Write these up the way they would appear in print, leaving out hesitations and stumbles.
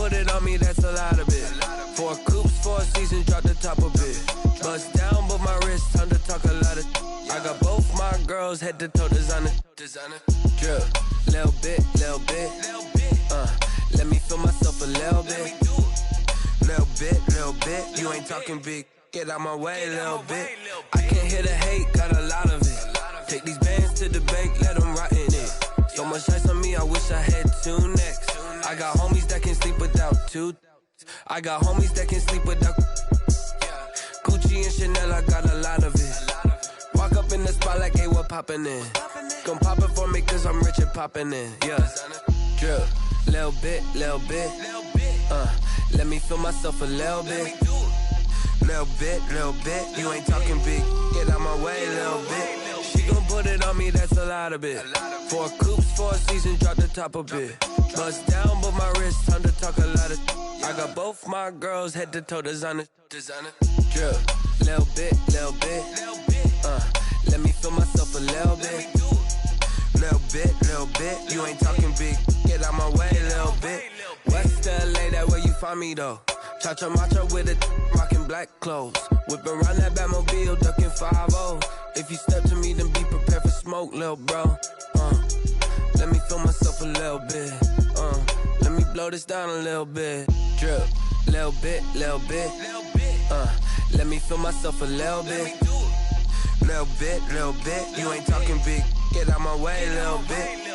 put it on me, that's a lot of it. 4 coops, 4 seasons, drop the top a bit. Bust down, but my wrist, time to talk a lot of. I got both my girls, head to toe designer. Drip, little bit. Let me feel myself a little bit. Little bit. You ain't talking big. Get out my way, little bit. I can't hear the hate, got a lot of it. Take these bands to the bank, let them rot in it. So much ice on me, I wish I had 2 necks. I got homies that can sleep without 2. I got homies that can sleep without Gucci and Chanel, I got a lot of it. Walk up in the spot like, hey, what poppin' in? Come pop it for me, cause I'm rich and poppin' in. Yeah, drip, little bit. Let me feel myself a little bit. Little bit. You ain't talking big. Get out my way, little bit. She gon' put it on me, that's a lot of it. 4 coops, 4 seasons, drop the top a bit. Bust down, but my wrist, time to talk a lot of. I got both my girls, head to toe designer. Drip, little bit. Let me feel myself a little bit. Little bit. You ain't talking big. Get out my way, little bit. West LA, that where you find me though. Cha-cha matcha with it, rockin' black clothes. Whippin' around that Batmobile, duckin' 5-0. If you step to me, then be prepared for smoke, lil' bro. Let me feel myself a little bit. Let me blow this down a little bit. Drip, little bit. Let me feel myself a little bit. Little bit. You ain't talking big. Get out my way, little bit.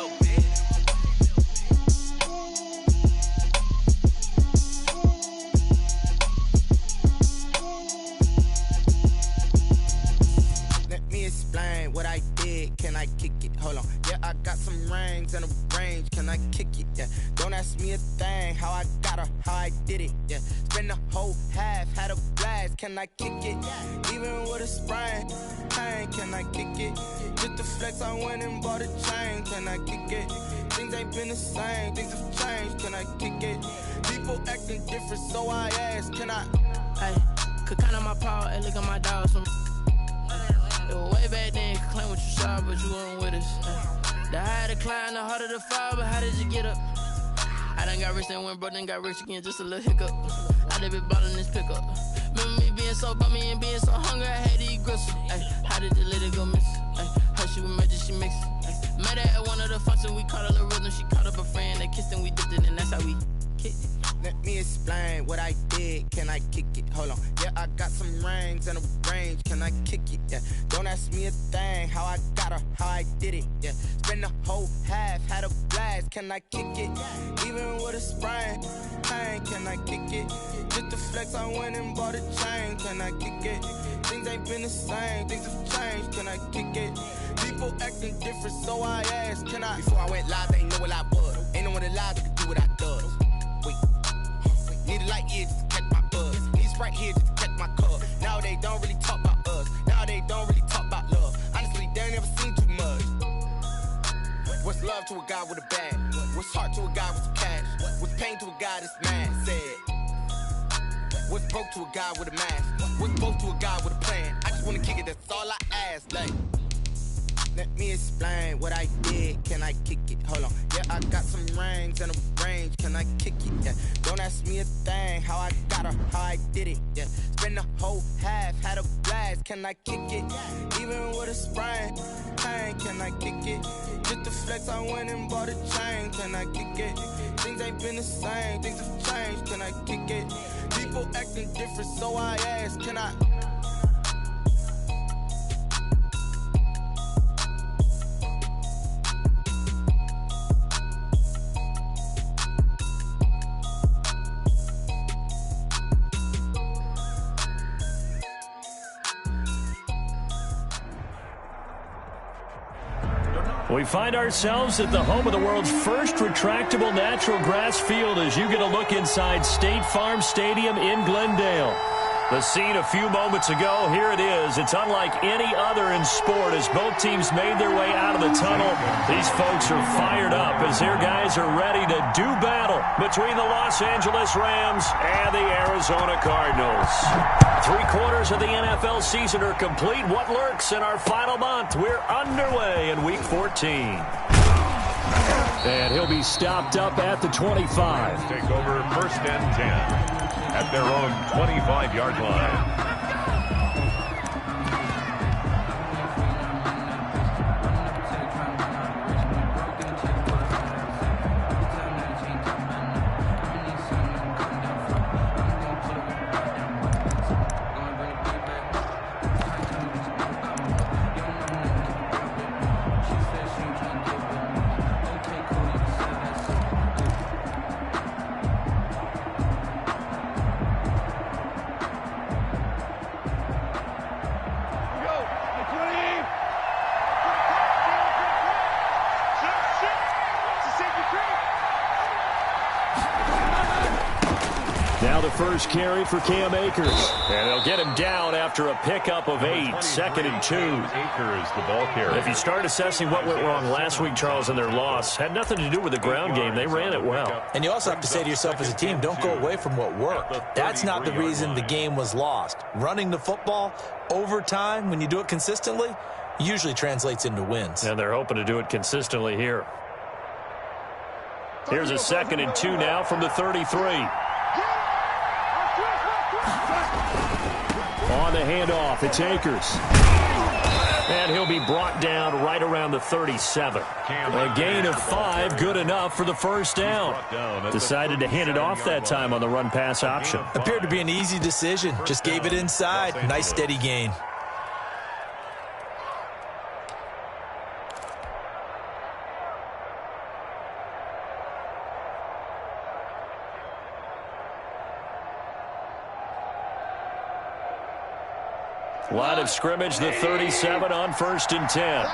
Explain what I did, can I kick it? Hold on, yeah, I got some rings and a range, can I kick it? Yeah, don't ask me a thing, how I got her, how I did it. Yeah, spend the whole half, had a blast, can I kick it? Even with a sprain, pain, can I kick it? Just to flex, I went and bought a chain, can I kick it? Things ain't been the same, things have changed, can I kick it? People acting different, so I ask, can I? Hey, could count on my power, and look at my dogs from. It was way back then, could claim what you saw, but you weren't with us. The higher the climb, the harder the fall, but how did you get up? I done got rich and went broke, then got rich again, just a little hiccup. I done been ballin' this pickup. Remember me being so bummy and being so hungry, I had to eat gristle. How did you let it go miss? Her she was magic, she mixed. Met her at one of the functions, we caught a little rhythm. She caught up a friend, they kissed and we dipped it, and that's how we kicked it. Let me explain what I did, can I kick it? Hold on, yeah, I got some rings and a range, can I kick it? Yeah, don't ask me a thing, how I got her, how I did it. Yeah, spend the whole half, had a blast, can I kick it? Even with a sprain, pain, can I kick it? Just to flex, I went and bought a chain, can I kick it? Things ain't been the same, things have changed, can I kick it? People acting different, so I asked, can I? Before I went live, they ain't know what I was. Ain't no one alive that could do what I does. Wait. Need a light here just to catch my buzz. Need Sprite here just to catch my cup. Now they don't really talk about us. Now they don't really talk about love. Honestly, they ain't never seen too much. What's love to a guy with a bag? What's heart to a guy with some cash? What's pain to a guy that's mad? Said. What's broke to a guy with a mask? What's broke to a guy with a plan? I just wanna kick it, that's all I ask. Like, let me explain what I did, can I kick it? Hold on, yeah, I got some rings and a range, can I kick it? Yeah, don't ask me a thing, how I got her, how I did it. Yeah, spend the whole half, had a blast, can I kick it? Even with a sprain, pain, can I kick it? Just to flex, I went and bought a chain, can I kick it? Things ain't been the same, things have changed, can I kick it? People acting different, so I ask, can I? We find ourselves at the home of the world's first retractable natural grass field as you get a look inside State Farm Stadium in Glendale. The scene a few moments ago, here it is. It's unlike any other in sport as both teams made their way out of the tunnel. These folks are fired up as their guys are ready to do battle between the Los Angeles Rams and the Arizona Cardinals. 3/4 of the NFL season are complete. What lurks in our final month? We're underway in Week 14. And he'll be stopped up at the 25. Take over 1st and 10 at their own 25-yard line. Now the first carry for Cam Akers. And they'll get him down after a pickup of 8, 2nd and 2. Akers, the ball carrier. If you start assessing what went wrong last week, Charles, in their loss, had nothing to do with the ground game. They ran it well. And you also have to say to yourself as a team, don't go away from what worked. That's not the reason the game was lost. Running the football over time, when you do it consistently, usually translates into wins. And they're hoping to do it consistently here. Here's a 2nd and 2 now from the 33. On the handoff, it's Akers. And he'll be brought down right around the 37. A gain of 5, good enough for the first down. Decided to hand it off that time on the run-pass option. Appeared to be an easy decision. Just gave it inside. Nice steady gain. Line of scrimmage, the 37 on 1st and 10.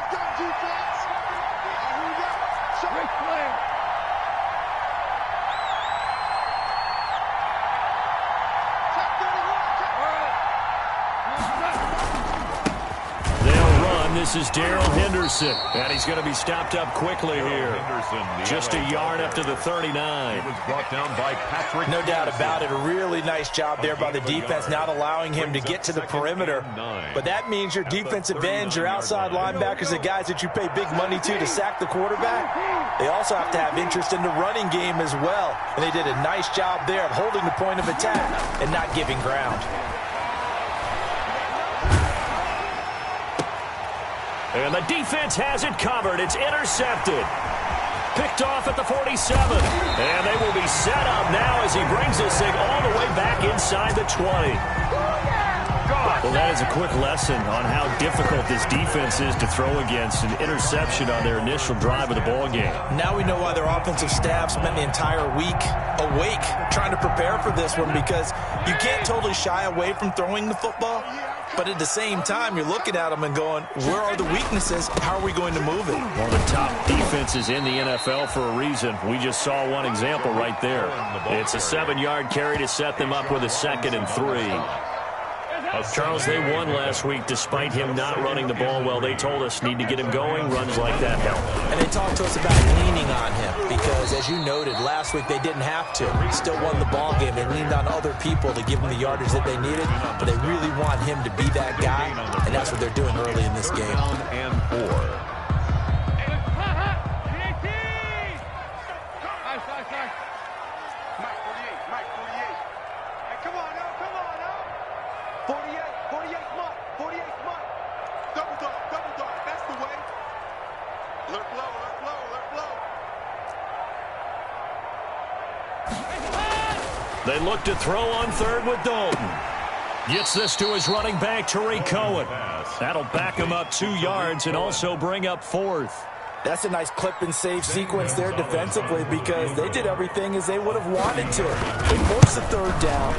They'll run. This is Darrell Henderson. And he's going to be stopped up quickly here. Just a yard up to the 39. He was brought down by Patrick. No doubt about it. A really nice job there by the defense, not allowing him to get to the perimeter. But that means your defensive ends, your outside linebackers, the guys that you pay big money to sack the quarterback, they also have to have interest in the running game as well. And they did a nice job there of holding the point of attack and not giving ground. And the defense has it covered. It's intercepted. Picked off at the 47. And they will be set up now as he brings this thing all the way back inside the 20. Well, that is a quick lesson on how difficult this defense is to throw against. An interception on their initial drive of the ball game. Now we know why their offensive staff spent the entire week awake trying to prepare for this one, because you can't totally shy away from throwing the football. But at the same time, you're looking at them and going, where are the weaknesses? How are we going to move it? One of the top defenses in the NFL for a reason. We just saw one example right there. It's a 7-yard carry to set them up with a 2nd and 3. Charles, they won last week despite him not running the ball well. They told us need to get him going. Runs like that help. And they talked to us about leaning on him because, as you noted, last week they didn't have to. Still won the ball game. They leaned on other people to give them the yardage that they needed, but they really want him to be that guy, and that's what they're doing early in this game. And 4. They look to throw on 3rd with Dalton. Gets this to his running back, Tariq Cohen. That'll back him up 2 yards and also bring up 4th. That's a nice clip and save sequence there defensively, because they did everything as they would have wanted to. They forced the 3rd down,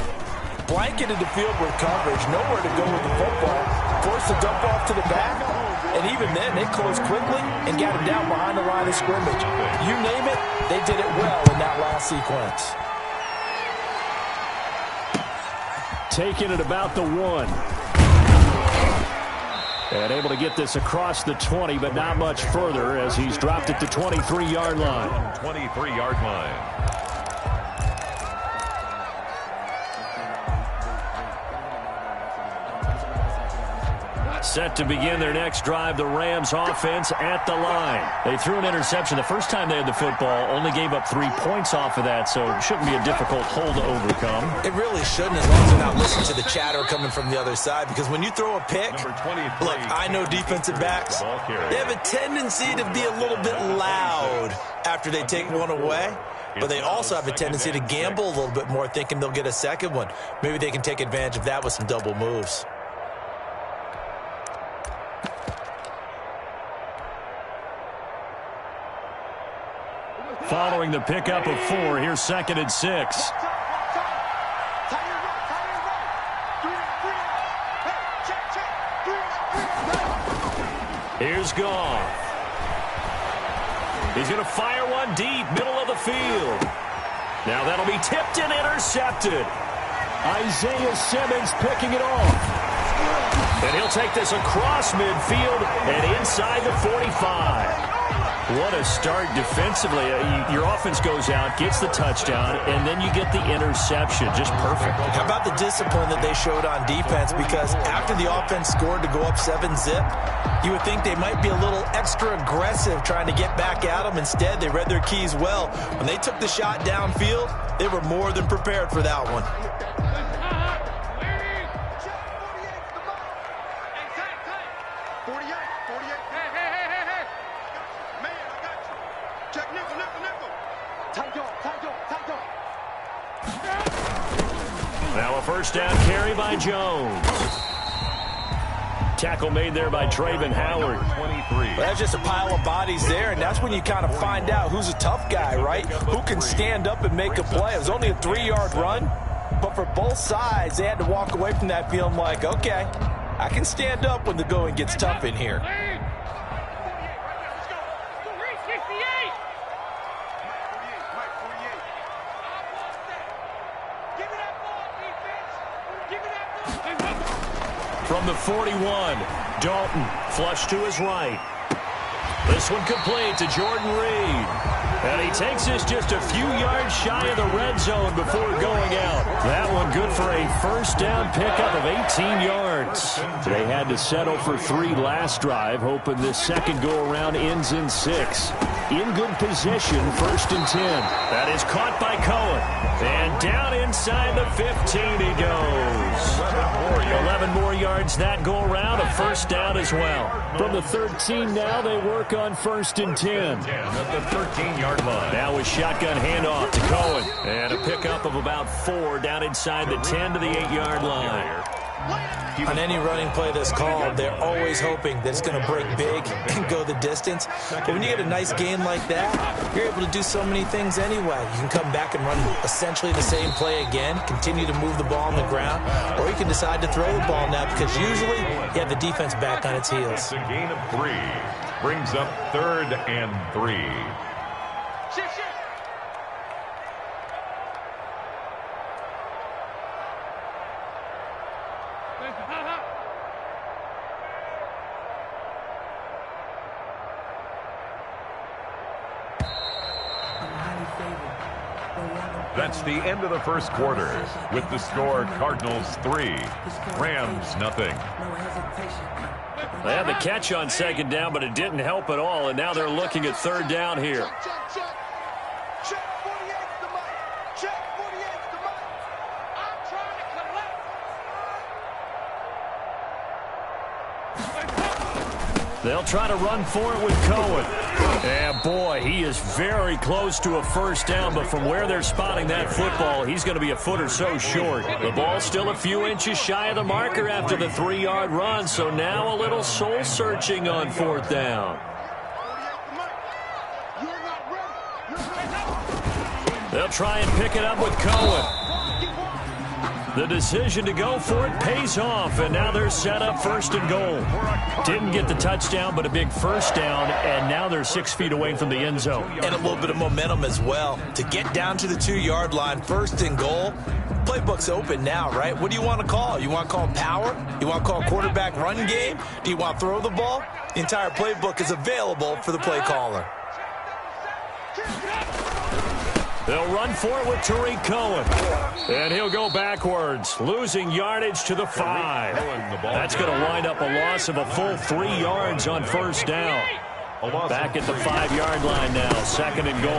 blanketed the field with coverage, nowhere to go with the football, forced the dump off to the back, and even then they closed quickly and got him down behind the line of scrimmage. You name it, they did it well in that last sequence. Taking it about the 1. And able to get this across the 20, but not much further as he's dropped it to 23-yard line. 23-yard line. Set to begin their next drive, the Rams offense at the line. They threw an interception the first time they had the football, only gave up 3 points off of that, so it shouldn't be a difficult hole to overcome. It really shouldn't, as long as they're not listening to the chatter coming from the other side, because when you throw a pick, look, I know defensive backs, they have a tendency to be a little bit loud after they take one away. But they also have a tendency to gamble a little bit more, thinking they'll get a second one. Maybe they can take advantage of that with some double moves. Following the pickup of 4, here's 2nd and 6. Here's Goff. He's going to fire one deep, middle of the field. Now that'll be tipped and intercepted. Isaiah Simmons picking it off. And he'll take this across midfield and inside the 45. What a start defensively. Your offense goes out, gets the touchdown, and then you get the interception. Just perfect. How about the discipline that they showed on defense? Because after the offense scored to go up 7-zip, you would think they might be a little extra aggressive trying to get back at them. Instead, they read their keys well. When they took the shot downfield, they were more than prepared for that one. Now a first down carry by Jones. Tackle made there by Traven Howard. Well, that's just a pile of bodies there, and that's when you kind of find out who's a tough guy, right? Who can stand up and make a play. It was only a 3-yard run, but for both sides, they had to walk away from that feeling like, okay, I can stand up when the going gets tough in here. From the 41, Dalton flush to his right. This one complete to Jordan Reed. And he takes this just a few yards shy of the red zone before going out. That one good for a first down pickup of 18 yards. They had to settle for 3 last drive, hoping this second go-around ends in 6. In good position, 1st and 10. That is caught by Cohen. And down inside the 15 he goes. 11 more yards that go-around, a first down as well. From the 13 now, they work on 1st and 10. At the 13-yard line. Now a shotgun handoff to Cohen. And a pickup of about 4 down inside the 10 to the 8-yard line. On any running play that's called, they're always hoping that it's going to break big and go the distance. But when you get a nice gain like that, you're able to do so many things anyway. You can come back and run essentially the same play again, continue to move the ball on the ground, or you can decide to throw the ball now because usually you have the defense back on its heels. A gain of 3 brings up 3rd and 3. That's the end of the first quarter. With the score, Cardinals 3, Rams nothing. They had the catch on 2nd down, but it didn't help at all, and now they're looking at 3rd down here. They'll try to run for it with Cohen. And boy, he is very close to a first down, but from where they're spotting that football, he's going to be a foot or so short. The ball's still a few inches shy of the marker after the 3-yard run, so now a little soul-searching on 4th down. They'll try and pick it up with Cohen. The decision to go for it pays off, and now they're set up 1st and goal. Didn't get the touchdown, but a big first down, and now they're 6 feet away from the end zone. And a little bit of momentum as well. To get down to the 2-yard line, 1st and goal, playbook's open now, right? What do you want to call? You want to call power? You want to call quarterback run game? Do you want to throw the ball? The entire playbook is available for the play caller. They'll run for it with Tariq Cohen. And he'll go backwards, losing yardage to the 5. That's going to wind up a loss of a full 3 yards on first down. Back at the 5-yard line now, 2nd and goal.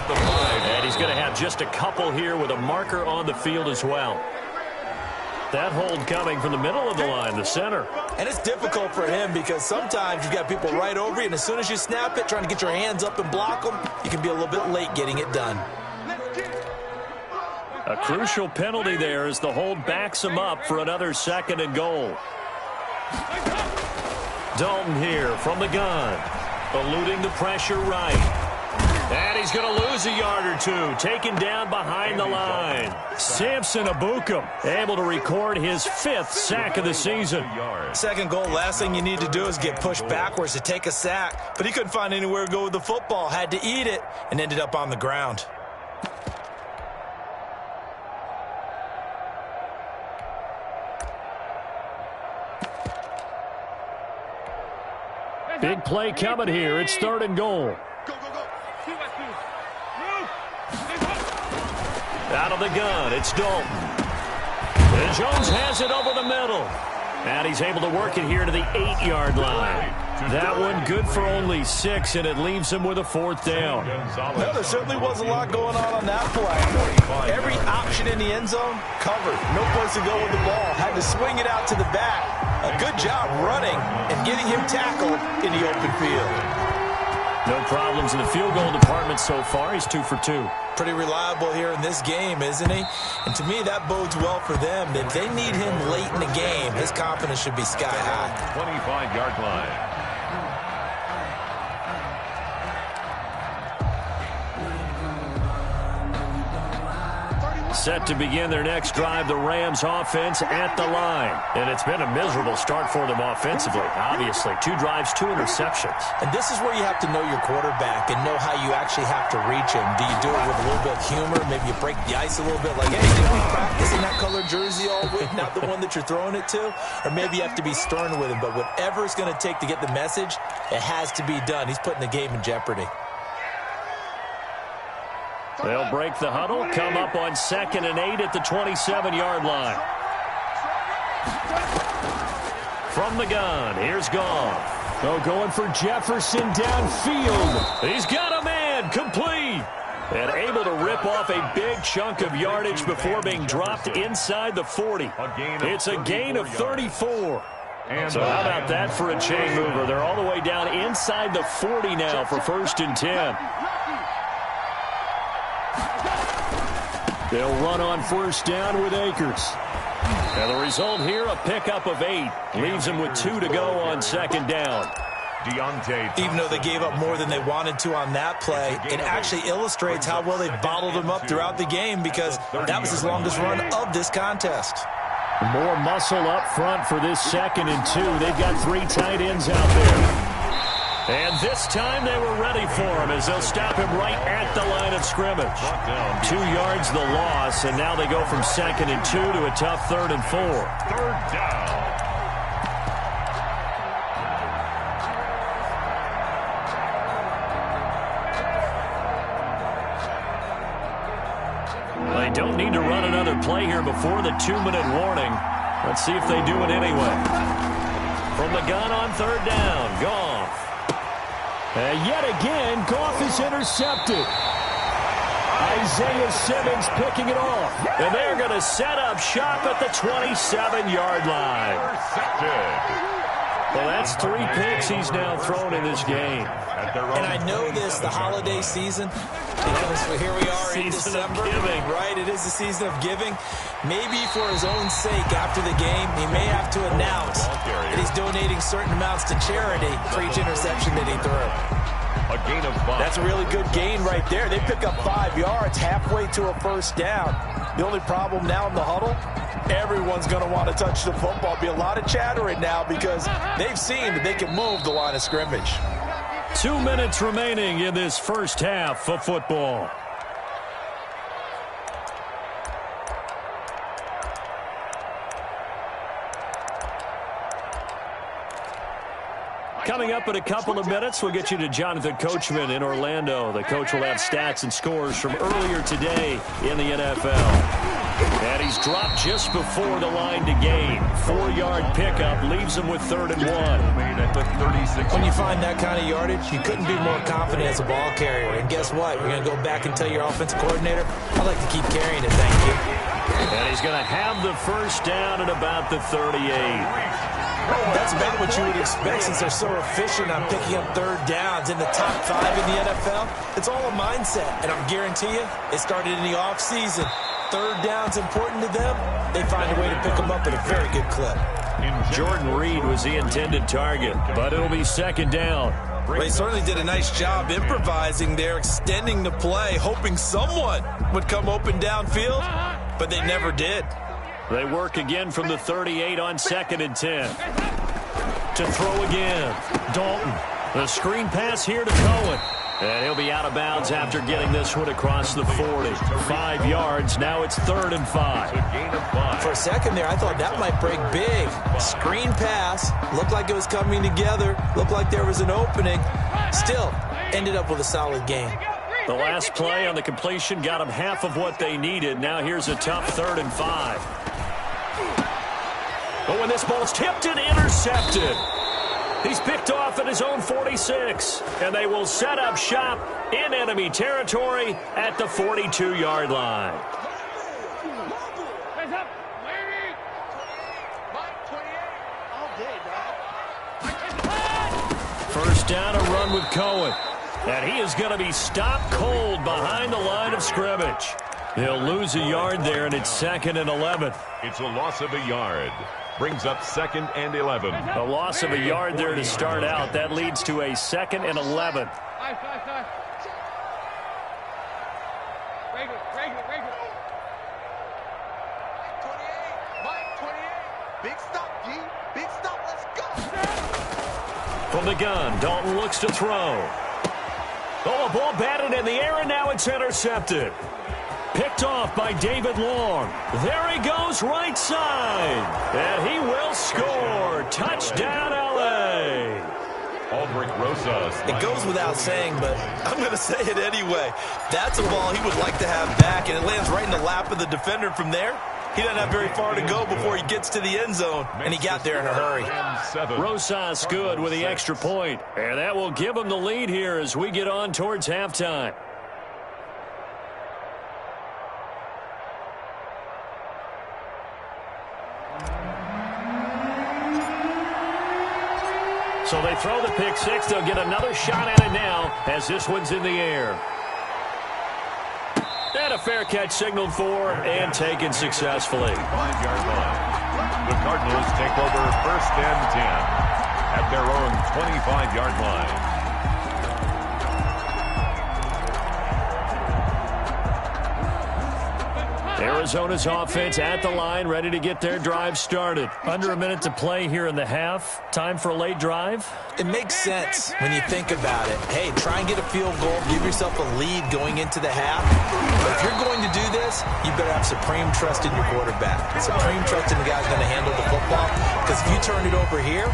And he's going to have just a couple here with a marker on the field as well. That hold coming from the middle of the line, the center. And it's difficult for him because sometimes you've got people right over you, and as soon as you snap it, trying to get your hands up and block them, you can be a little bit late getting it done. A crucial penalty there as the hold backs him up for another 2nd and goal. Dalton here from the gun, eluding the pressure right. And he's going to lose a yard or 2, taken down behind the line. Samson Abukum able to record his 5th sack of the season. 2nd goal, last thing you need to do is get pushed backwards to take a sack. But he couldn't find anywhere to go with the football, had to eat it, and ended up on the ground. Big play coming here. It's 3rd and goal. Out of the gun, it's Dalton. And Jones has it over the middle. And he's able to work it here to the 8-yard line. That one good for only 6, and it leaves him with a 4th down. Well, there certainly was a lot going on that play. Every option in the end zone covered. No place to go with the ball. Had to swing it out to the back. A good job running and getting him tackled in the open field. No problems in the field goal department so far. He's 2 for 2. Pretty reliable here in this game, isn't he? And to me, that bodes well for them. If they need him late in the game, his confidence should be sky high. 25-yard line. Set to begin their next drive, the Rams offense at the line. And it's been a miserable start for them offensively. Obviously, 2 drives, 2 interceptions. And this is where you have to know your quarterback and know how you actually have to reach him. Do you do it with a little bit of humor? Maybe you break the ice a little bit like, hey, did we practice in that colored jersey all week, not the one that you're throwing it to? Or maybe you have to be stern with him. But whatever it's going to take to get the message, it has to be done. He's putting the game in jeopardy. They'll break the huddle, come up on 2nd and 8 at the 27-yard line. From the gun, here's Goff. Oh, going for Jefferson downfield. He's got a man, complete. And able to rip off a big chunk of yardage before being dropped inside the 40. It's a gain of 34. So how about that for a chain mover? They're all the way down inside the 40 now for 1st and 10. They'll run on 1st down with Akers. And the result here, a pickup of 8. Leaves them with 2 to go on 2nd down. Even though they gave up more than they wanted to on that play, it actually illustrates how well they bottled him up throughout the game because that was his longest run of this contest. More muscle up front for this 2nd and 2. They've got 3 tight ends out there. And this time they were ready for him as they'll stop him right at the line of scrimmage. 2 yards the loss, and now they go from 2nd and 2 to a tough 3rd and 4. 3rd down. They don't need to run another play here before the 2-minute warning. Let's see if they do it anyway. From the gun on 3rd down, Goff. And yet again, Goff is intercepted. Isaiah Simmons picking it off. And they're going to set up shop at the 27-yard line. Well, that's 3 picks he's now thrown in this game. And I know this, the holiday season, because here we are in December, right? It is the season of giving. Maybe for his own sake, after the game, he may have to announce that he's donating certain amounts to charity for each interception that he threw. A gain of 5. That's a really good gain right there. They pick up 5 yards halfway to a 1st down. The only problem now in the huddle, everyone's going to want to touch the football. Be a lot of chattering now because they've seen that they can move the line of scrimmage. 2 minutes remaining in this first half of football. Coming up in a couple of minutes, we'll get you to Jonathan Coachman in Orlando. The coach will have stats and scores from earlier today in the NFL. And he's dropped just before the line to gain. 4-yard pickup leaves him with 3rd and 1. Made at the 36. When you find that kind of yardage, you couldn't be more confident as a ball carrier. And guess what? You're going to go back and tell your offensive coordinator, I'd like to keep carrying it, thank you. And he's going to have the first down at about the 38. That's about what you would expect since they're so efficient on picking up 3rd downs. In the top 5 in the NFL, it's all a mindset. And I guarantee you, it started in the offseason. 3rd down's important to them. They find a way to pick them up at a very good clip. Jordan Reed was the intended target, but it'll be 2nd down. They certainly did a nice job improvising there, extending the play, hoping someone would come open downfield, but they never did. They work again from the 38 on 2nd and 10. To throw again. Dalton. The screen pass here to Cohen. And he'll be out of bounds after getting this one across the 40. 5 yards. Now it's 3rd and 5. A gain of 5. For a second there, I thought that might break big. Screen pass. Looked like it was coming together. Looked like there was an opening. Still, ended up with a solid gain. The last play on the completion got them half of what they needed. Now here's a tough 3rd and 5. But when this ball's tipped and intercepted, he's picked off at his own 46. And they will set up shop in enemy territory at the 42-yard line. First down, a run with Cohen. And he is going to be stopped cold behind the line of scrimmage. They'll lose a yard there, and it's 2nd and 11. It's a loss of a yard. Brings up 2nd and 11. A loss of a yard there to start out. That leads to a 2nd and 11. Big stop, G. Big stop. Let's go. From the gun, Dalton looks to throw. Oh, a ball batted in the air, and now it's intercepted. Picked off by David Long. There he goes, right side. And he will score. Touchdown, L.A. Aldrich Rosas. It goes without saying, but I'm going to say it anyway. That's a ball he would like to have back, and it lands right in the lap of the defender from there. He doesn't have very far to go before he gets to the end zone, and he got there in a hurry. Rosas good with the extra point, and that will give him the lead here as we get on towards halftime. So they throw the pick six. They'll get another shot at it now as this one's in the air. And a fair catch signaled for and taken successfully. 5-yard line. The Cardinals take over 1st and 10 at their own 25-yard line. Arizona's offense at the line, ready to get their drive started. Under a minute to play here in the half. Time for a late drive. It makes sense when you think about it. Hey, try and get a field goal. Give yourself a lead going into the half. But if you're going to do this, you better have supreme trust in your quarterback. Supreme trust in the guy who's going to handle the football. Because if you turn it over here,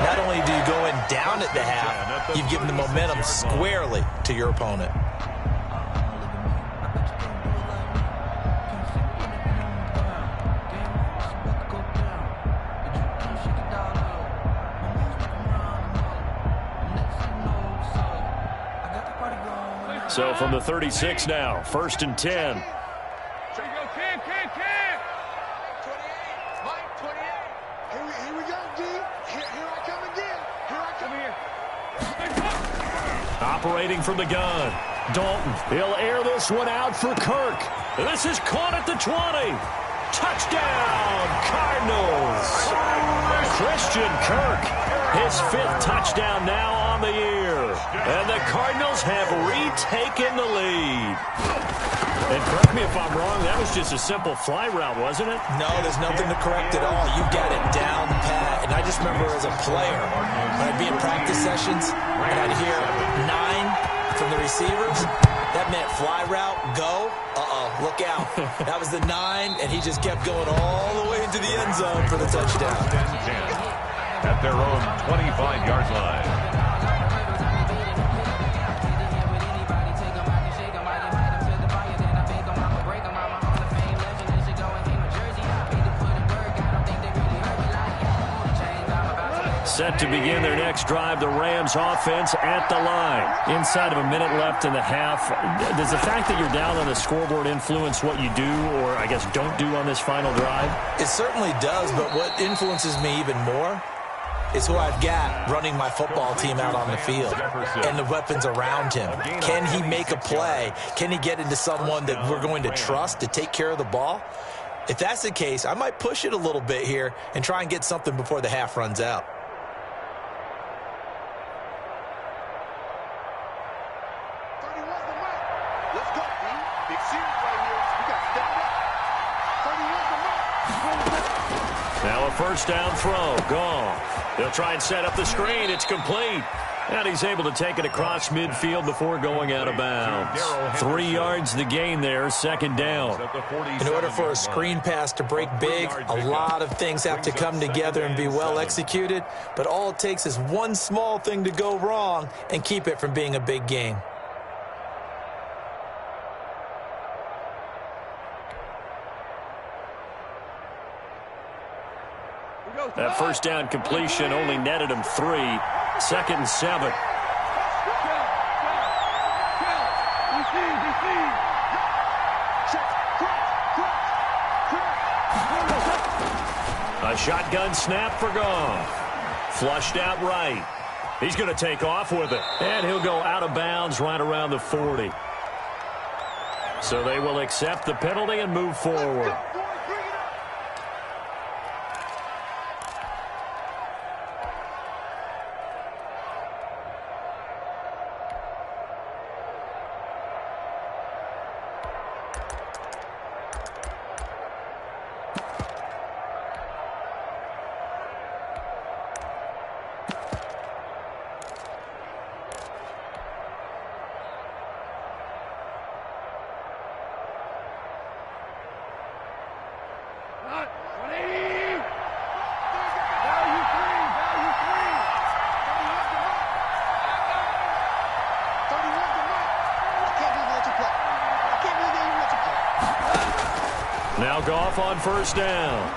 not only do you go in down at the half, you've given the momentum squarely to your opponent. So from the 36 now, 1st and 10. Operating from the gun. Dalton, he'll air this one out for Kirk. This is caught at the 20. Touchdown, Cardinals. Christian Kirk, his 5th touchdown now on the year. And the Cardinals have retaken the lead. And correct me if I'm wrong, that was just a simple fly route, wasn't it? No, there's nothing to correct at all. You got it down pat. And I just remember as a player, when I'd be in practice sessions, and I'd hear 9 from the receivers, that meant fly route, go. Look out. That was the 9, and he just kept going all the way into the end zone for the touchdown. at their own 25-yard line. Set to begin their next drive, the Rams offense at the line. Inside of a minute left in the half. Does the fact that you're down on the scoreboard influence what you do, or I guess don't do on this final drive? It certainly does, but what influences me even more is who I've got running my football team out on the field and the weapons around him. Can he make a play? Can he get into someone that we're going to trust to take care of the ball? If that's the case, I might push it a little bit here and try and get something before the half runs out. Now a first down throw. Goff. They'll try and set up the screen. It's complete. And he's able to take it across midfield before going out of bounds. 3 yards the gain there, second down. In order for a screen pass to break big, a lot of things have to come together and be well executed. But all it takes is one small thing to go wrong and keep it from being a big gain. That first down completion only netted him 3. Second and 7. A shotgun snap for Goff. Flushed out right. He's going to take off with it. And he'll go out of bounds right around the 40. So they will accept the penalty and move forward. Now Goff on first down.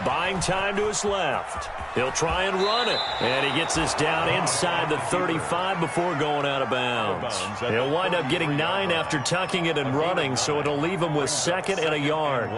Buying time to his left. He'll try and run it. And he gets this down inside the 35 before going out of bounds. He'll wind up getting 9 after tucking it and running, so it'll leave him with second and a yard.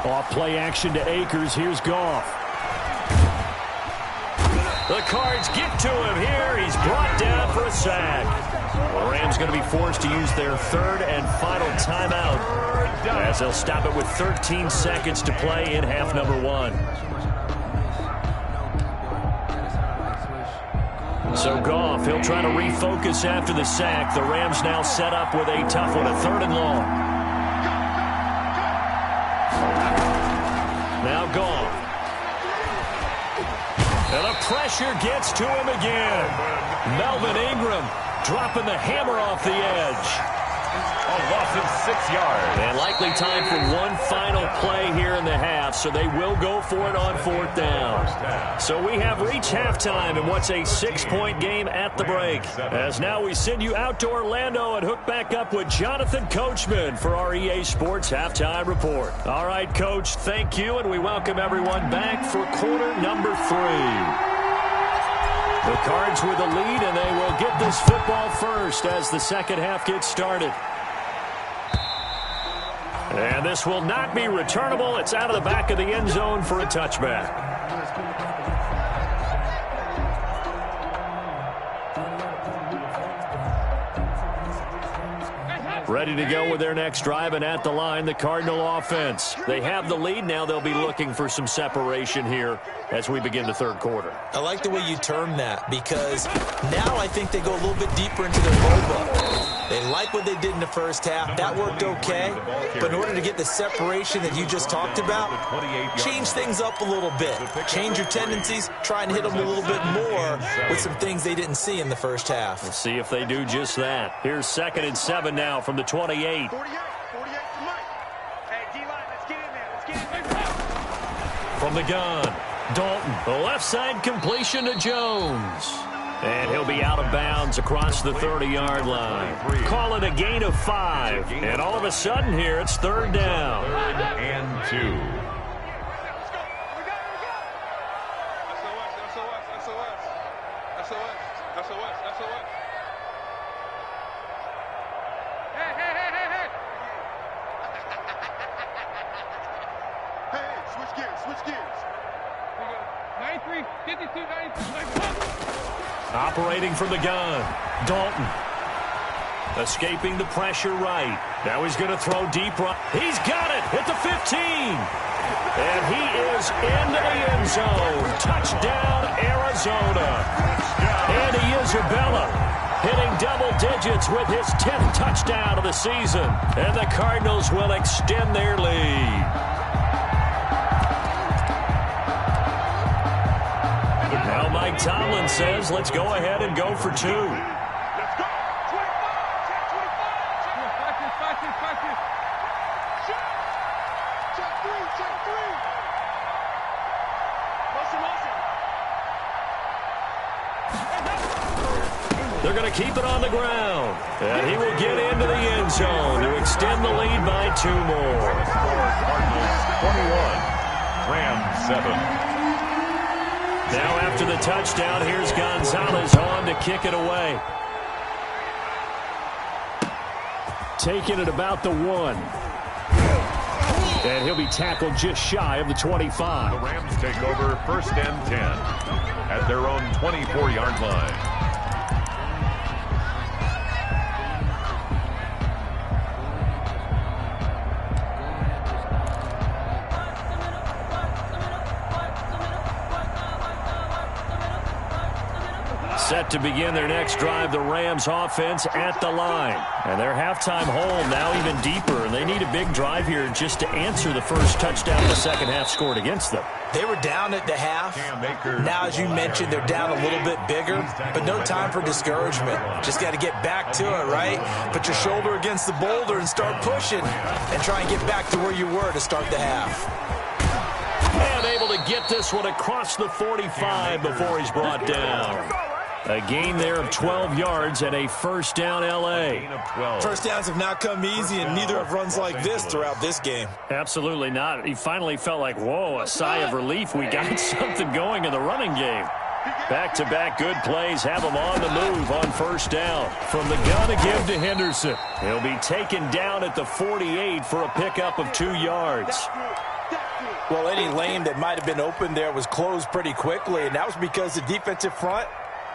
Off play action to Akers. Here's Goff. The Cards get to him here. He's brought down for a sack. The Rams going to be forced to use their third and final timeout as they'll stop it with 13 seconds to play in half number 1. So Goff, he'll try to refocus after the sack. The Rams now set up with a tough one, a 3rd and long. Now Goff. And the pressure gets to him again. Melvin Ingram dropping the hammer off the edge. A loss of 6 yards. And likely time for one final play here in the half, so they will go for it on 4th down. So we have reached halftime in what's a 6-point game at the break. As now we send you out to Orlando and hook back up with Jonathan Coachman for our EA Sports Halftime Report. All right, Coach, thank you, and we welcome everyone back for quarter number 3. The Cards with the lead, and they will get this football first as the second half gets started. And this will not be returnable. It's out of the back of the end zone for a touchback. Ready to go with their next drive, and at the line, the Cardinal offense. They have the lead now. They'll be looking for some separation here as we begin the third quarter. I like the way you term that, because now I think they go a little bit deeper into their low. They like what they did in the first half. That worked okay. But in order to get the separation that you just talked about, change things up a little bit. Change your tendencies. Try and hit them a little bit more with some things they didn't see in the first half. We'll see if they do just that. Here's 2nd and 7 now from the 28. From the gun, Dalton. The left side completion to Jones. And he'll be out of bounds across the 30-yard line. Call it a gain of 5. And all of a sudden here, it's 3rd down. 3rd and 2. Operating from the gun, Dalton. Escaping the pressure right. Now he's going to throw deep right. He's got it at the 15. And he is into the end zone. Touchdown, Arizona. Andy Isabella hitting double digits with his 10th touchdown of the season. And the Cardinals will extend their lead. Now Mike Tomlin says, let's go ahead and go for 2. Let's go. 25. Check 3. Motion. They're going to keep it on the ground. And he will get into the end zone to extend the lead by 2 more. Cardinals 21, Rams 7. Now after the touchdown, here's Gonzalez on to kick it away. Taking it about the 1. And he'll be tackled just shy of the 25. The Rams take over 1st and 10 at their own 24-yard line. Set to begin their next drive, the Rams offense at the line. And their halftime hole now even deeper, and they need a big drive here just to answer the first touchdown the second half scored against them. They were down at the half. Now, as you mentioned, they're down a little bit bigger, but no time for discouragement. Just got to get back to it, right? Put your shoulder against the boulder and start pushing and try and get back to where you were to start the half. And able to get this one across the 45 before he's brought down. A gain there of 12 yards and a 1st down L.A. First downs have not come easy, and neither have runs like this throughout this game. Absolutely not. He finally felt like, whoa, a sigh of relief. We got something going in the running game. Back-to-back good plays have him on the move on 1st down. From the gun to give to Henderson. He'll be taken down at the 48 for a pickup of 2 yards. Well, any lane that might have been open there was closed pretty quickly, and that was because the defensive front,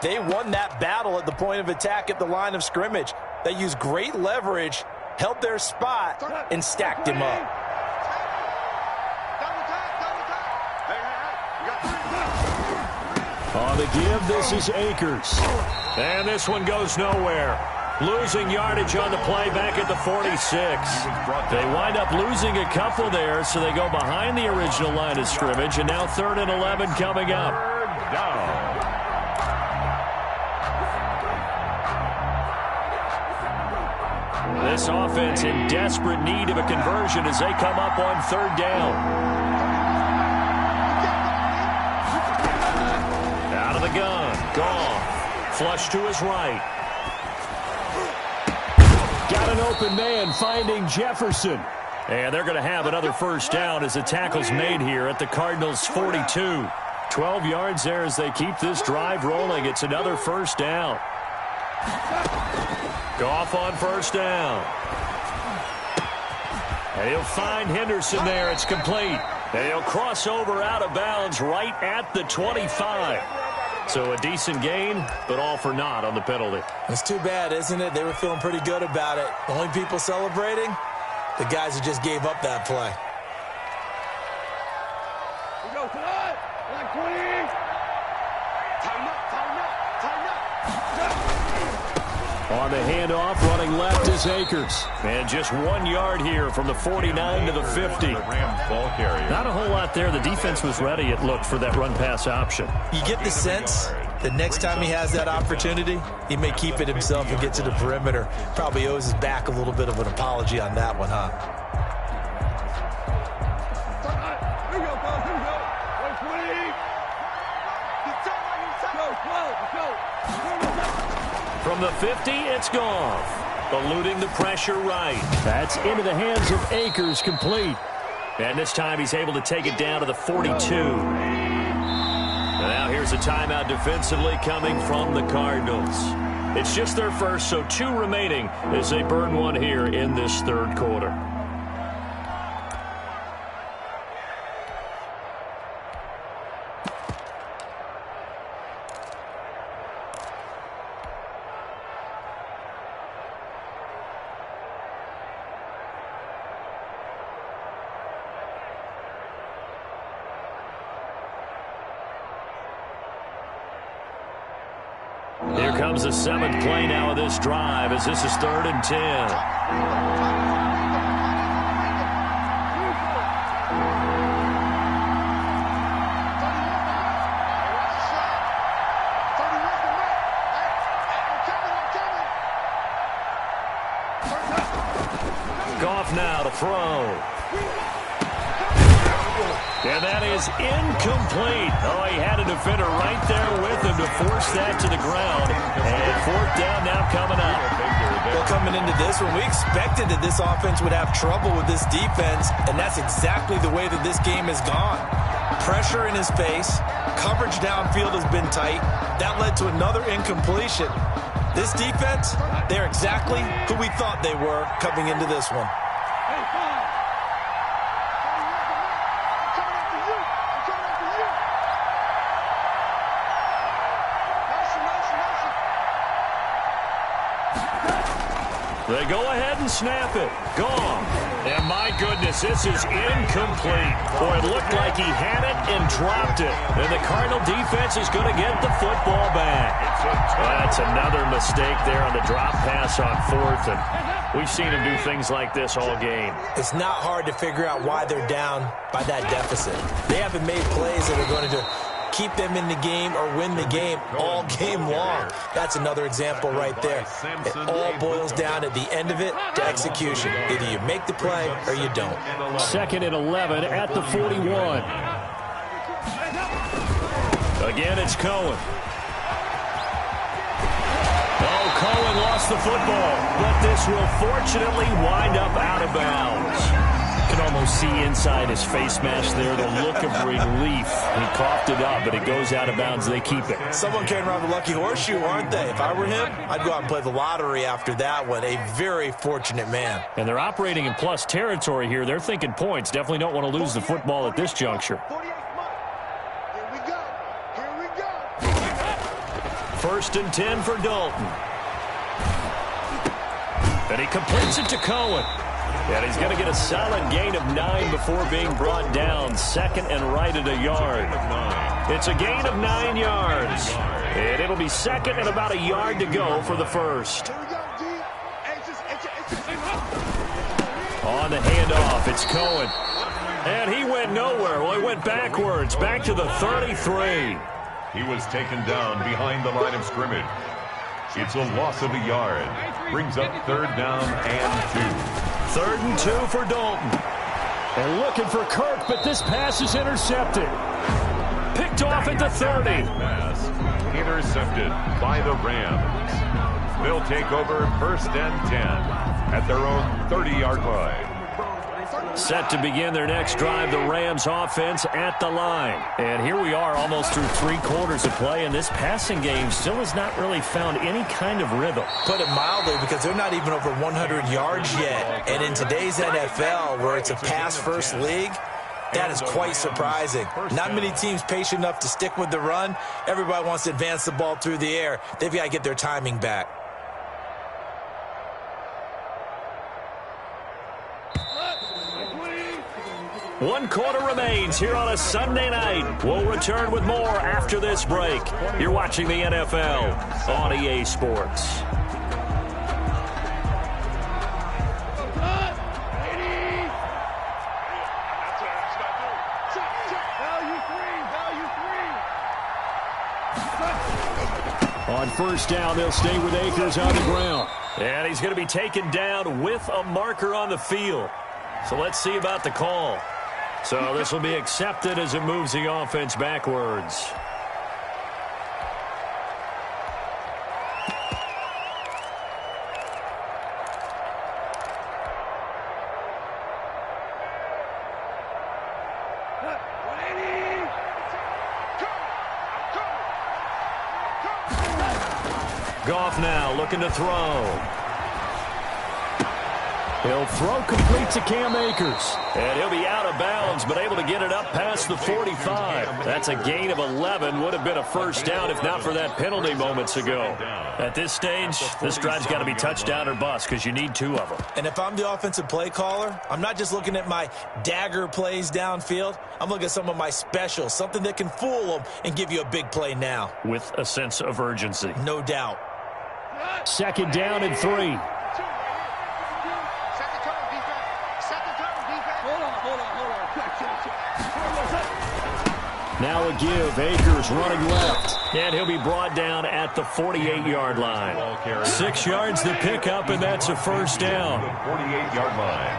they won that battle at the point of attack at the line of scrimmage. They used great leverage, held their spot, and stacked him up. On the give, this is Akers. And this one goes nowhere. Losing yardage on the play back at the 46. They wind up losing a couple there, so they go behind the original line of scrimmage, and now 3rd and 11 coming up. This offense in desperate need of a conversion as they come up on 3rd down. Out of the gun. Goff. Flush to his right. Got an open man finding Jefferson. And they're going to have another 1st down as the tackle's made here at the Cardinals' 42. 12 yards there as they keep this drive rolling. It's another 1st down. Goff on 1st down. And he'll find Henderson there. It's complete. And he'll cross over out of bounds right at the 25. So a decent gain, but all for naught on the penalty. It's too bad, isn't it? They were feeling pretty good about it. The only people celebrating, the guys who just gave up that play. We go tonight. Like 20. Tighten up, tighten up, tighten up. On the handoff, running left is Akers. And just 1 yard here from the 49 to the 50. Not a whole lot there. The defense was ready, it looked, for that run-pass option. You get the sense that next time he has that opportunity, he may keep it himself and get to the perimeter. Probably owes his back a little bit of an apology on that one, huh? Here we go, guys. Here we go. 120. Go. From the 50, it's Goff. Eluding the pressure right. That's into the hands of Akers, complete. And this time he's able to take it down to the 42. And now here's a timeout defensively coming from the Cardinals. It's just their first, so 2 remaining as they burn one here in this third quarter. Here comes the 7th play now of this drive as this is 3rd and 10. Goff now to throw. And that is incomplete. Oh, he had a defender right there with him to force that to the ground. And 4th down now coming up. Well, coming into this one, we expected that this offense would have trouble with this defense, and that's exactly the way that this game has gone. Pressure in his face. Coverage downfield has been tight. That led to another incompletion. This defense, they're exactly who we thought they were coming into this one. They go ahead and snap it. Gone. And my goodness, this is incomplete. Boy, it looked like he had it and dropped it. And the Cardinal defense is going to get the football back. That's another mistake there on the drop pass on 4th. And we've seen him do things like this all game. It's not hard to figure out why they're down by that deficit. They haven't made plays that are going to keep them in the game or win the game all game long. That's another example right there. It all boils down at the end of it to execution. Either you make the play or you don't. 2nd and 11 at the 41. Again, it's Cohen. Oh, Cohen lost the football, but this will fortunately wind up out of bounds. You can almost see inside his face mask there the look of relief. He coughed it up, but it goes out of bounds. They keep it. Someone came around the lucky horseshoe, aren't they? If I were him, I'd go out and play the lottery after that one. A very fortunate man. And they're operating in plus territory here. They're thinking points. Definitely don't want to lose the football at this juncture. Here we go. 1st and 10 for Dalton. And he completes it to Cohen. And he's going to get a solid gain of 9 before being brought down. 2nd and right at a yard. It's a gain of 9 yards. And it'll be 2nd and about a yard to go for the 1st. On the handoff, it's Cohen. And he went nowhere. Well, he went backwards, back to the 33. He was taken down behind the line of scrimmage. It's a loss of a yard. Brings up 3rd down and 2. 3rd and 2 for Dalton. And looking for Kirk, but this pass is intercepted. Picked off at the 30. Pass intercepted by the Rams. They'll take over 1st and 10 at their own 30-yard line. Set to begin their next drive, the Rams offense at the line. And here we are almost through 3 quarters of play, and this passing game still has not really found any kind of rhythm. Put it mildly, because they're not even over 100 yards yet. And in today's NFL, where it's a pass-first league, That is quite surprising. Not many teams patient enough to stick with the run. Everybody wants to advance the ball through the air. They've got to get their timing back. One quarter remains here on a Sunday night. We'll return with more after this break. You're watching the NFL on EA Sports. On first down, they'll stay with Akers on the ground. And he's going to be taken down with a marker on the field. So let's see about the call. So this will be accepted as it moves the offense backwards. Goff now looking to throw. He'll throw complete to Cam Akers. And he'll be out of bounds, but able to get it up past the 45. That's a gain of 11. Would have been a first down if not for that penalty moments ago. At this stage, this drive's got to be touchdown or bust because you need 2 of them. And if I'm the offensive play caller, I'm not just looking at my dagger plays downfield. I'm looking at some of my specials, something that can fool them and give you a big play now. With a sense of urgency. No doubt. Second down and 3. Now a give. Akers running left. And he'll be brought down at the 48-yard line. 6 yards to pick up, and that's a first down. 48-yard line.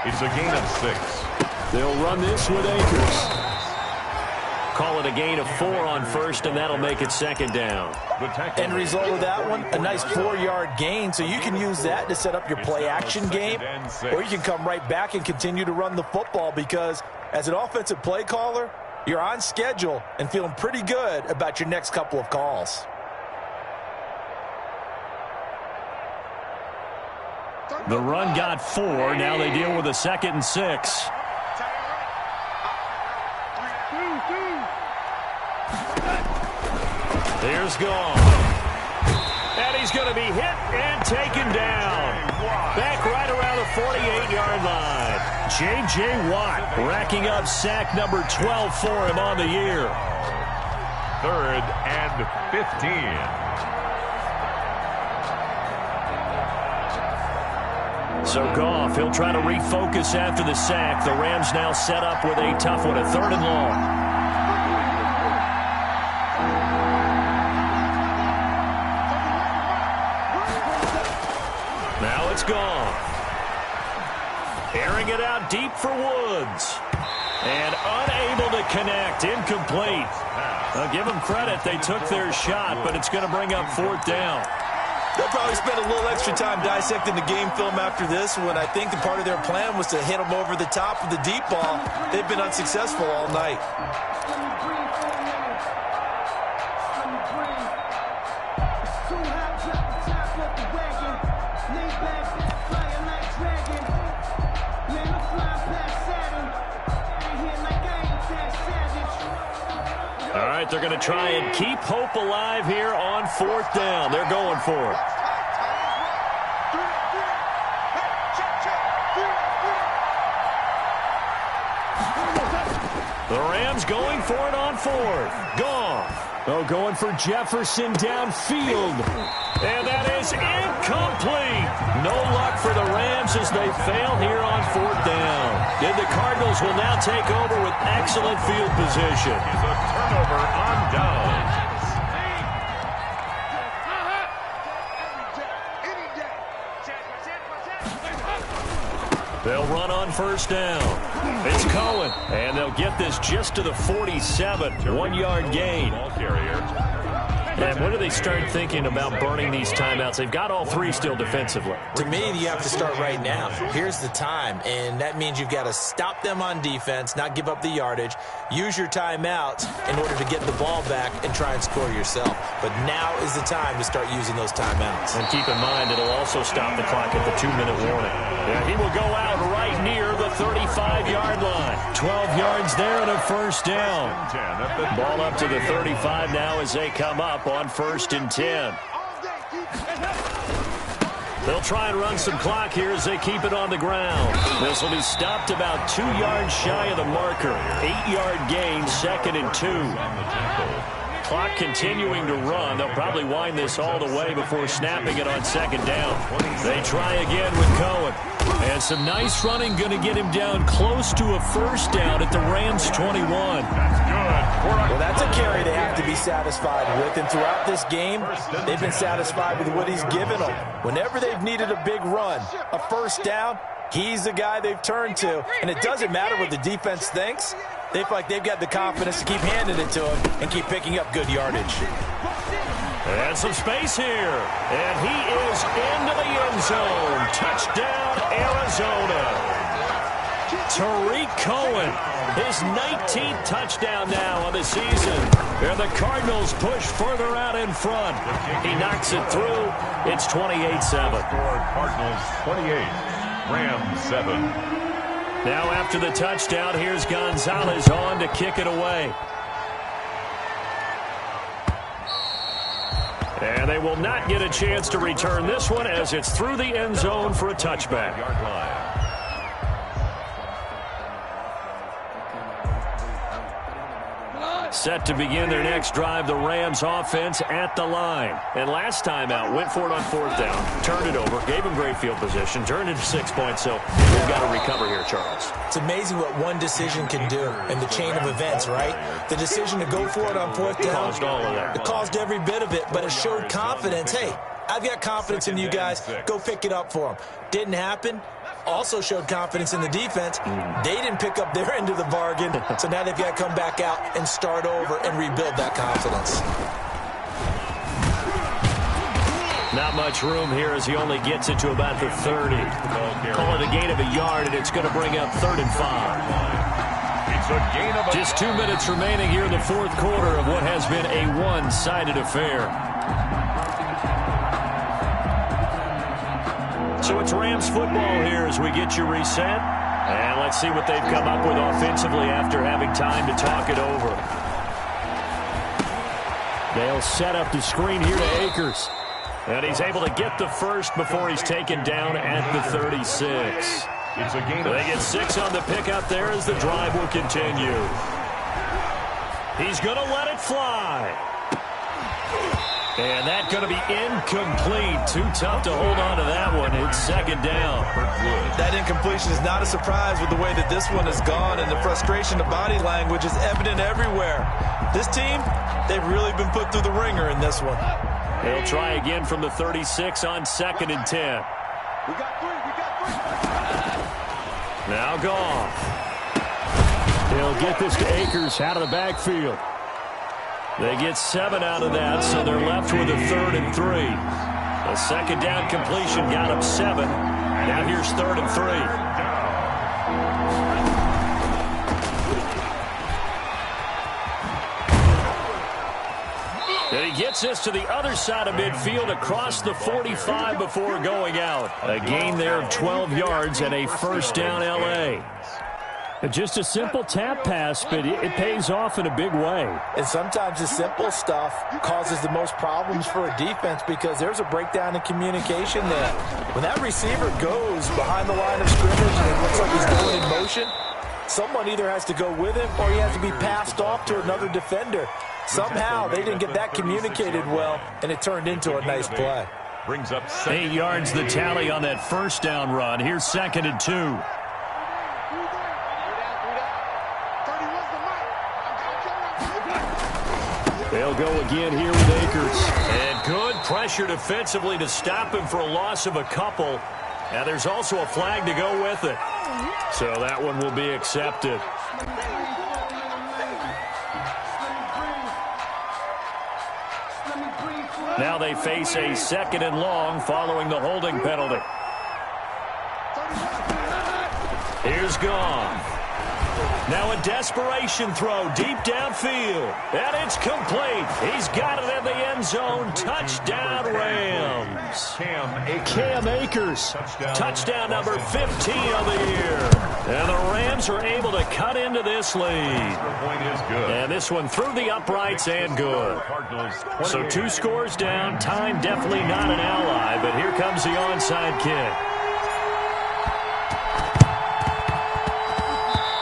It's a gain of 6. They'll run this with Akers. Call it a gain of 4 on first, and that'll make it second down. End result of that one, a nice 4-yard gain, so you can use that to set up your play-action game, or you can come right back and continue to run the football because as an offensive play caller, you're on schedule and feeling pretty good about your next couple of calls. The run got 4. Now they deal with a 2nd and 6. Here's Goff. And he's going to be hit and taken down. Back right around the 48-yard line. J.J. Watt racking up sack number 12 for him on the year. 3rd and 15. So Goff, he'll try to refocus after the sack. The Rams now set up with a tough one, a 3rd and long. Now it's Goff. Airing it out deep for Woods. And unable to connect. Incomplete. I'll give them credit. They took their shot, but it's going to bring up 4th down. They'll probably spend a little extra time dissecting the game film after this when I think the part of their plan was to hit them over the top of the deep ball. They've been unsuccessful all night. All right, they're going to try and keep hope alive here on 4th down. They're going for it. The Rams going for it on 4th. Goff. Oh, going for Jefferson downfield. And that is incomplete. No luck for the Rams as they fail here on 4th down. And the Cardinals will now take over with excellent field position. It's a turnover on down. They'll run on first down. It's Cohen. And they'll get this just to the 47. 1-yard gain. And when do they start thinking about burning these timeouts? They've got all 3 still defensively. To me, you have to start right now. Here's the time, and that means you've got to stop them on defense, not give up the yardage, use your timeouts in order to get the ball back and try and score yourself. But now is the time to start using those timeouts. And keep in mind, it'll also stop the clock at the 2-minute warning. Yeah, he will go out right near the 35-yard line. 12 yards there and a first down. Ball up to the 35 now as they come up on 1st and 10. They'll try and run some clock here as they keep it on the ground. This will be stopped about 2 yards shy of the marker. 8-yard gain, 2nd and 2. Clock continuing to run. They'll probably wind this all the way before snapping it on 2nd down. They try again with Cohen. And some nice running, going to get him down close to a first down at the Rams' 21. Well, that's a carry they have to be satisfied with. And throughout this game, they've been satisfied with what he's given them. Whenever they've needed a big run, a first down, he's the guy they've turned to. And it doesn't matter what the defense thinks. They feel like they've got the confidence to keep handing it to him and keep picking up good yardage. And some space here. And he is into the end zone. Touchdown, Arizona. Tariq Cohen, his 19th touchdown now on the season. And the Cardinals push further out in front. He knocks it through. It's 28-7. Cardinals 28, Rams 7. Now after the touchdown, here's Gonzalez on to kick it away. And they will not get a chance to return this one as it's through the end zone for a touchback. Yard line. Set to begin their next drive, the Rams offense at the line. And last time out, went for it on 4th down, turned it over, gave him great field position, turned it to 6 points, so they've got to recover here, Charles. It's amazing what one decision can do in the chain of events, right? The decision to go for it on 4th down. Caused all of that. It caused every bit of it, but it showed confidence. Hey, I've got confidence in you guys. Go pick it up for them. Didn't happen. Also showed confidence in the defense. They didn't pick up their end of the bargain, so now they've got to come back out and start over and rebuild that confidence. Not much room here as he only gets it to about the 30. Call it a gain of a yard, and it's going to bring up 3rd and 5. It's a gain of Just 2 minutes remaining here in the 4th quarter of what has been a one-sided affair. So it's Rams football here as we get you reset. And let's see what they've come up with offensively after having time to talk it over. They'll set up the screen here to Akers. And he's able to get the first before he's taken down at the 36. It's a gain. They get 6 on the pickup there as the drive will continue. He's going to let it fly. And that's going to be incomplete. Too tough to hold on to that one. It's 2nd down. That incompletion is not a surprise with the way that this one has gone, and the frustration of body language is evident everywhere. This team, they've really been put through the ringer in this one. They'll try again from the 36 on 2nd and 10. We got three. Now Goff. He'll get this to Akers out of the backfield. They get 7 out of that, so they're left with a 3rd and 3. A 2nd down completion got them 7. Now here's 3rd and 3. And he gets this to the other side of midfield across the 45 before going out. A gain there of 12 yards and a first down L.A. Just a simple tap pass, but it pays off in a big way. And sometimes the simple stuff causes the most problems for a defense because there's a breakdown in communication there. When that receiver goes behind the line of scrimmage and it looks like he's going in motion, someone either has to go with him or he has to be passed off to another defender. Somehow they didn't get that communicated well, and it turned into a nice play. Brings up 8 yards the tally on that first down run. Here's 2nd and 2. They'll go again here with Akers. And good pressure defensively to stop him for a loss of a couple. Now there's also a flag to go with it. So that one will be accepted. Now they face a 2nd and long following the holding penalty. Here's Goff. Now a desperation throw deep downfield. And it's complete. He's got it in the end zone. Touchdown, Rams. Cam Akers. Touchdown number 15 of the year. And the Rams are able to cut into this lead. And this one through the uprights and good. So 2 scores down. Time definitely not an ally, but here comes the onside kick.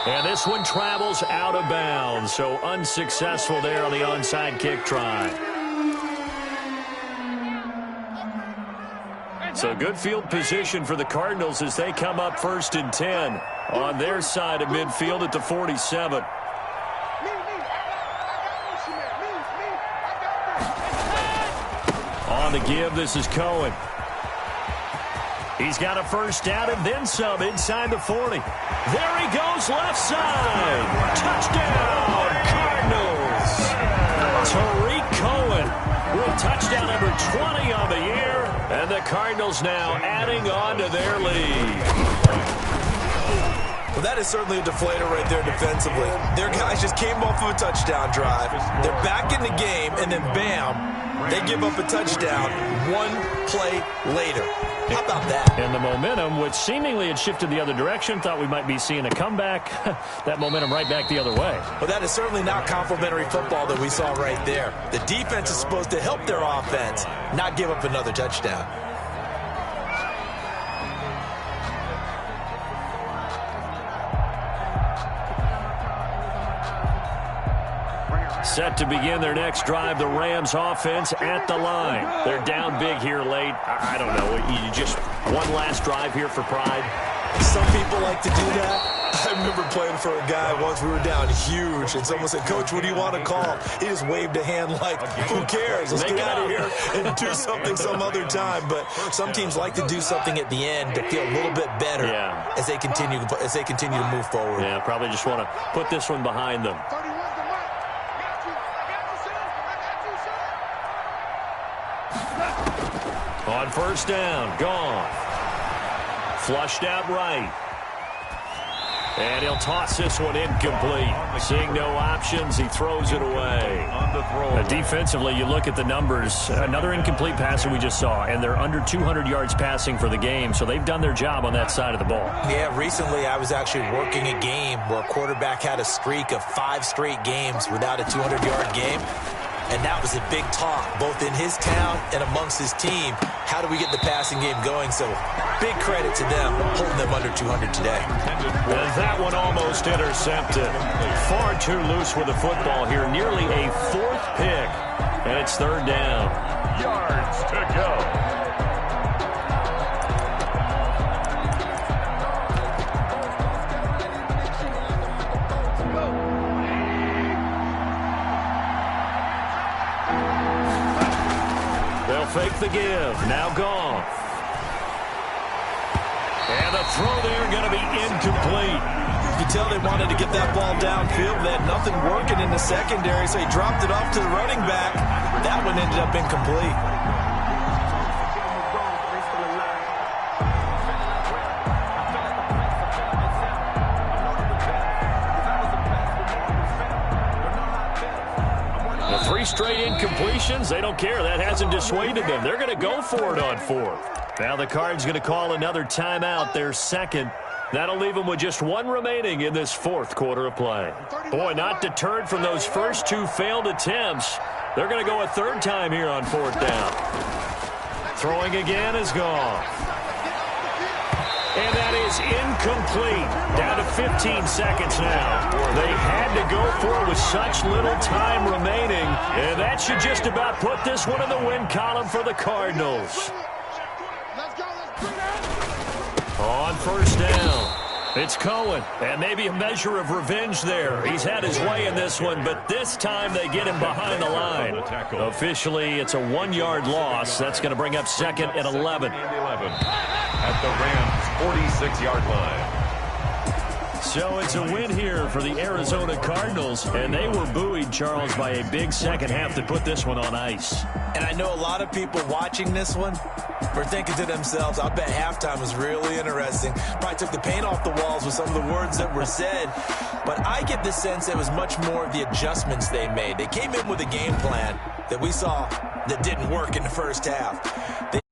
And this one travels out of bounds, so unsuccessful there on the onside kick try. So good field position for the Cardinals as they come up 1st and 10 on their side of midfield at the 47. On the give, this is Cohen. He's got a first down and then some inside the 40. There he goes, left side. Touchdown, Cardinals. Tariq Cohen with touchdown number 20 on the year. And the Cardinals now adding on to their lead. Well, that is certainly a deflator right there defensively. Their guys just came off of a touchdown drive. They're back in the game, and then bam, they give up a touchdown 1 play later. How about that? And the momentum, which seemingly had shifted the other direction, thought we might be seeing a comeback. That momentum right back the other way. Well, that is certainly not complimentary football that we saw right there. The defense is supposed to help their offense, not give up another touchdown. Set to begin their next drive, the Rams offense at the line. They're down big here late. I don't know. You just one last drive here for pride. Some people like to do that. I remember playing for a guy once. We were down huge, and someone said, "Coach, what do you want to call?" He just waved a hand like, "Who cares? Let's get out of here and do something some other time." But some teams like to do something at the end to feel a little bit better as they continue to move forward. Yeah, probably just want to put this one behind them. On first down, gone. Flushed out right. And he'll toss this one incomplete. Seeing no options, he throws it away. Defensively, you look at the numbers. Another incomplete passer we just saw, and they're under 200 yards passing for the game, so they've done their job on that side of the ball. Yeah, recently I was actually working a game where a quarterback had a streak of 5 straight games without a 200-yard game. And that was a big talk, both in his town and amongst his team. How do we get the passing game going? So big credit to them, holding them under 200 today. And that one almost intercepted. Far too loose with the football here. Nearly a 4th pick. And it's 3rd down. Yards to go. Fake the give. Now gone. And the throw there going to be incomplete. You tell they wanted to get that ball downfield. They had nothing working in the secondary, so he dropped it off to the running back. That one ended up incomplete. Straight incompletions, they don't care. That hasn't dissuaded them. They're going to go for it on 4th. Now the Cards going to call another timeout, their 2nd. That'll leave them with just 1 remaining in this 4th quarter of play. Boy, not deterred from those first 2 failed attempts. They're going to go a 3rd time here on 4th down. Throwing again is gone. And that is incomplete. Down to 15 seconds now. They had to go for it with such little time remaining. And that should just about put this one in the win column for the Cardinals. On first down, it's Cohen. And maybe a measure of revenge there. He's had his way in this one, but this time they get him behind the line. Officially, it's a 1-yard loss. That's going to bring up 2nd and 11. At the Rams' 46-yard line. So it's a win here for the Arizona Cardinals, and they were buoyed, Charles, by a big second half that put this one on ice. And I know a lot of people watching this one were thinking to themselves, I bet halftime was really interesting. Probably took the paint off the walls with some of the words that were said. But I get the sense it was much more of the adjustments they made. They came in with a game plan that we saw that didn't work in the first half.